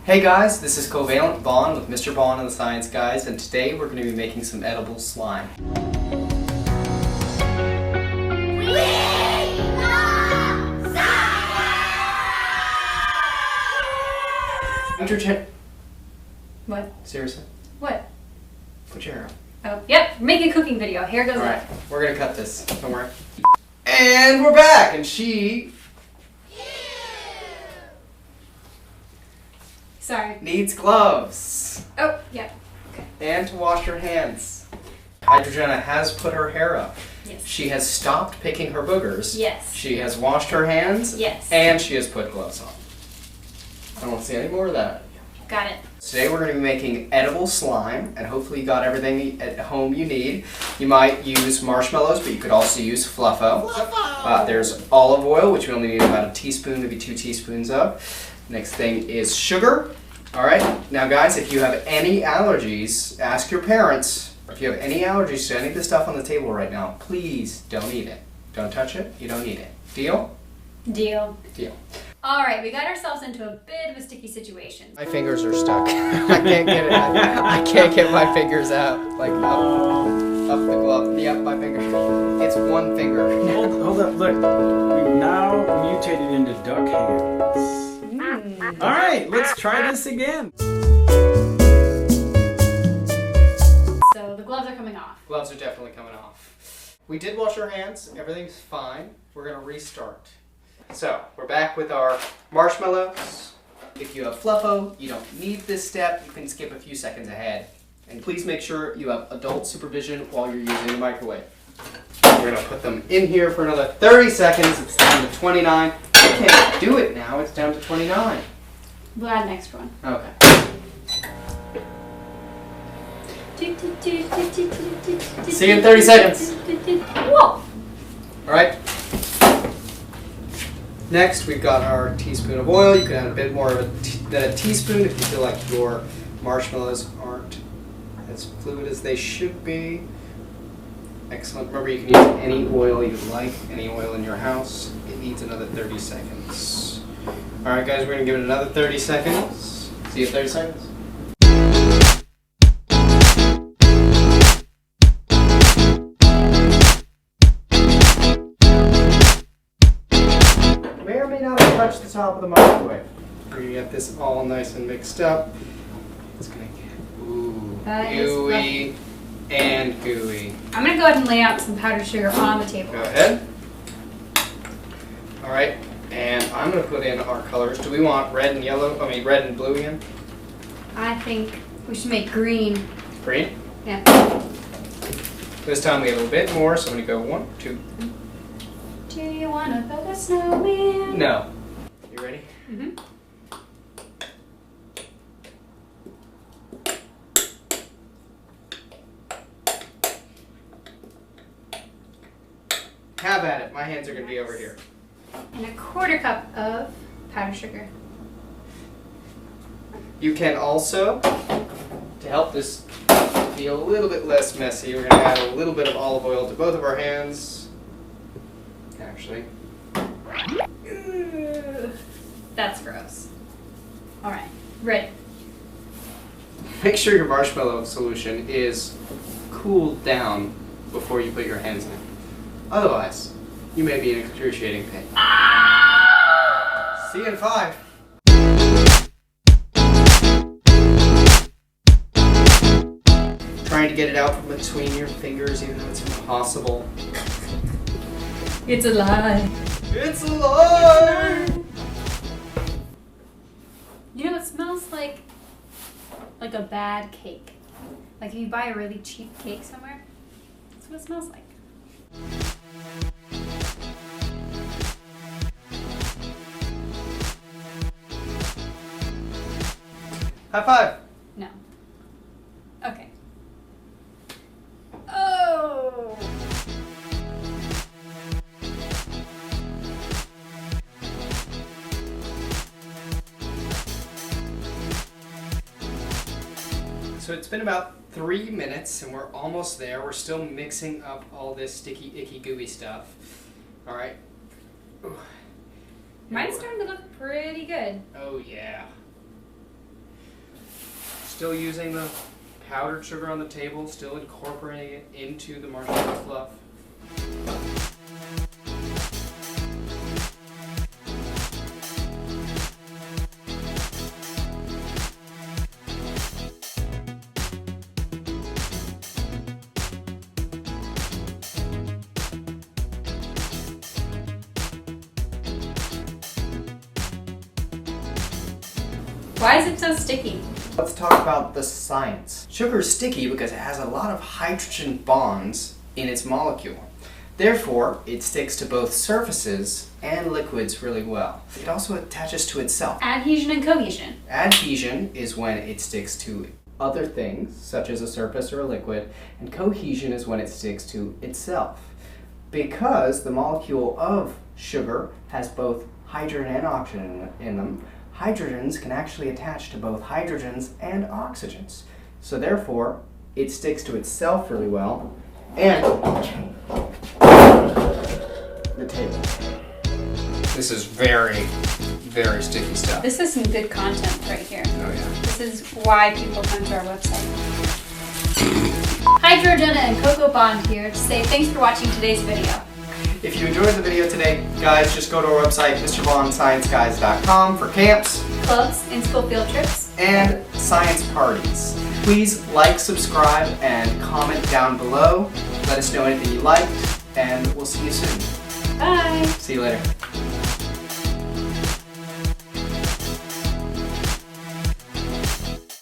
Hey guys, this is Covalent Vaughn with Mr. Vaughn and the Science Guys, and today we're going to be making some edible slime. Hydro-jenna. What? Seriously? What? Put your hair up. Oh, yep. Make a cooking video. Hair goes Alright, up. we're going to cut this. Don't worry. And we're back, and she Sorry. needs gloves. Oh, yeah. Okay. And to wash her hands. Hydro-jenna has put her hair up. Yes. She has stopped picking her boogers. Yes. She has washed her hands. Yes. And she has put gloves on. I don't want to see any more of that. Got it. Today we're going to be making edible slime, and hopefully you got everything at home you need. You might use marshmallows, but you could also use Fluffo. There's olive oil, which we only need about a teaspoon, maybe 2 teaspoons of. Next thing is sugar. Alright, now guys, if you have any allergies, ask your parents. If you have any allergies to any of the stuff on the table right now, please don't eat it. Don't touch it, you don't eat it. Deal? Deal. Deal. Alright, we got ourselves into a bit of a sticky situation. My fingers are stuck. I can't get it out. I can't get my fingers out. Like up the glove. Yep, my finger. It's one finger. Hold up, look. We've now mutated into duck hands. Alright, let's try this again. So the gloves are coming off. Gloves are definitely coming off. We did wash our hands. Everything's fine. We're going to restart. So, we're back with our marshmallows. If you have Fluffo, you don't need this step. You can skip a few seconds ahead. And please make sure you have adult supervision while you're using the microwave. We're going to put them in here for another 30 seconds. It's down to 29. I can't do it now. It's down to 29. We'll add an extra one. Okay. See you in 30 seconds. Whoa! Alright. Next, we've got our teaspoon of oil. You can add a bit more of a teaspoon if you feel like your marshmallows aren't as fluid as they should be. Excellent. Remember, you can use any oil you like, any oil in your house. It needs another 30 seconds. Alright guys, we're going to give it another 30 seconds. See you in 30 seconds. May or may not have touched the top of the microwave. We're going to get this all nice and mixed up. It's going to get gooey and gooey. I'm going to go ahead and lay out some powdered sugar on the table. Go ahead. Alright, and I'm going to put in our colors. Do we want red and yellow? I mean red and blue again? I think we should make green. Green? Yeah. This time we have a little bit more, so I'm going to go 1, 2. Do you want to build a snowman? No. You ready? Mm-hmm. Have at it. My hands are going to be over here. And a 1/4 cup of powdered sugar. You can also, to help this be a little bit less messy, we're going to add a little bit of olive oil to both of our hands. Actually. Ugh, that's gross. Alright, ready. Make sure your marshmallow solution is cooled down before you put your hands in it. Otherwise, you may be in excruciating pain. See you in 5. Trying to get it out from between your fingers, even though it's impossible. It's a lie. It's a lie! You know, it smells like a bad cake. Like if you buy a really cheap cake somewhere, that's what it smells like. High five! No. Okay. Oh! So it's been about 3 minutes and we're almost there. We're still mixing up all this sticky, icky, gooey stuff. Alright. Mine's starting to look pretty good. Oh yeah. still using the powdered sugar on the table, still incorporating it into the marshmallow fluff. Why is it so sticky? Let's talk about the science. Sugar is sticky because it has a lot of hydrogen bonds in its molecule. Therefore, it sticks to both surfaces and liquids really well. It also attaches to itself. Adhesion and cohesion. Adhesion is when it sticks to other things, such as a surface or a liquid, and cohesion is when it sticks to itself. Because the molecule of sugar has both hydrogen and oxygen in them, hydrogens can actually attach to both hydrogens and oxygens. So therefore, it sticks to itself really well, and the table. This is very, very sticky stuff. This is some good content right here. Oh yeah. This is why people come to our website. Hydro-jenna and Cocoa Bond here to say thanks for watching today's video. If you enjoyed the video today, guys, just go to our website, MrVonScienceGuys.com, for camps, Clubs, in-school field trips, and science parties. Please like, subscribe, and comment down below. Let us know anything you liked, and we'll see you soon. bye! See you later.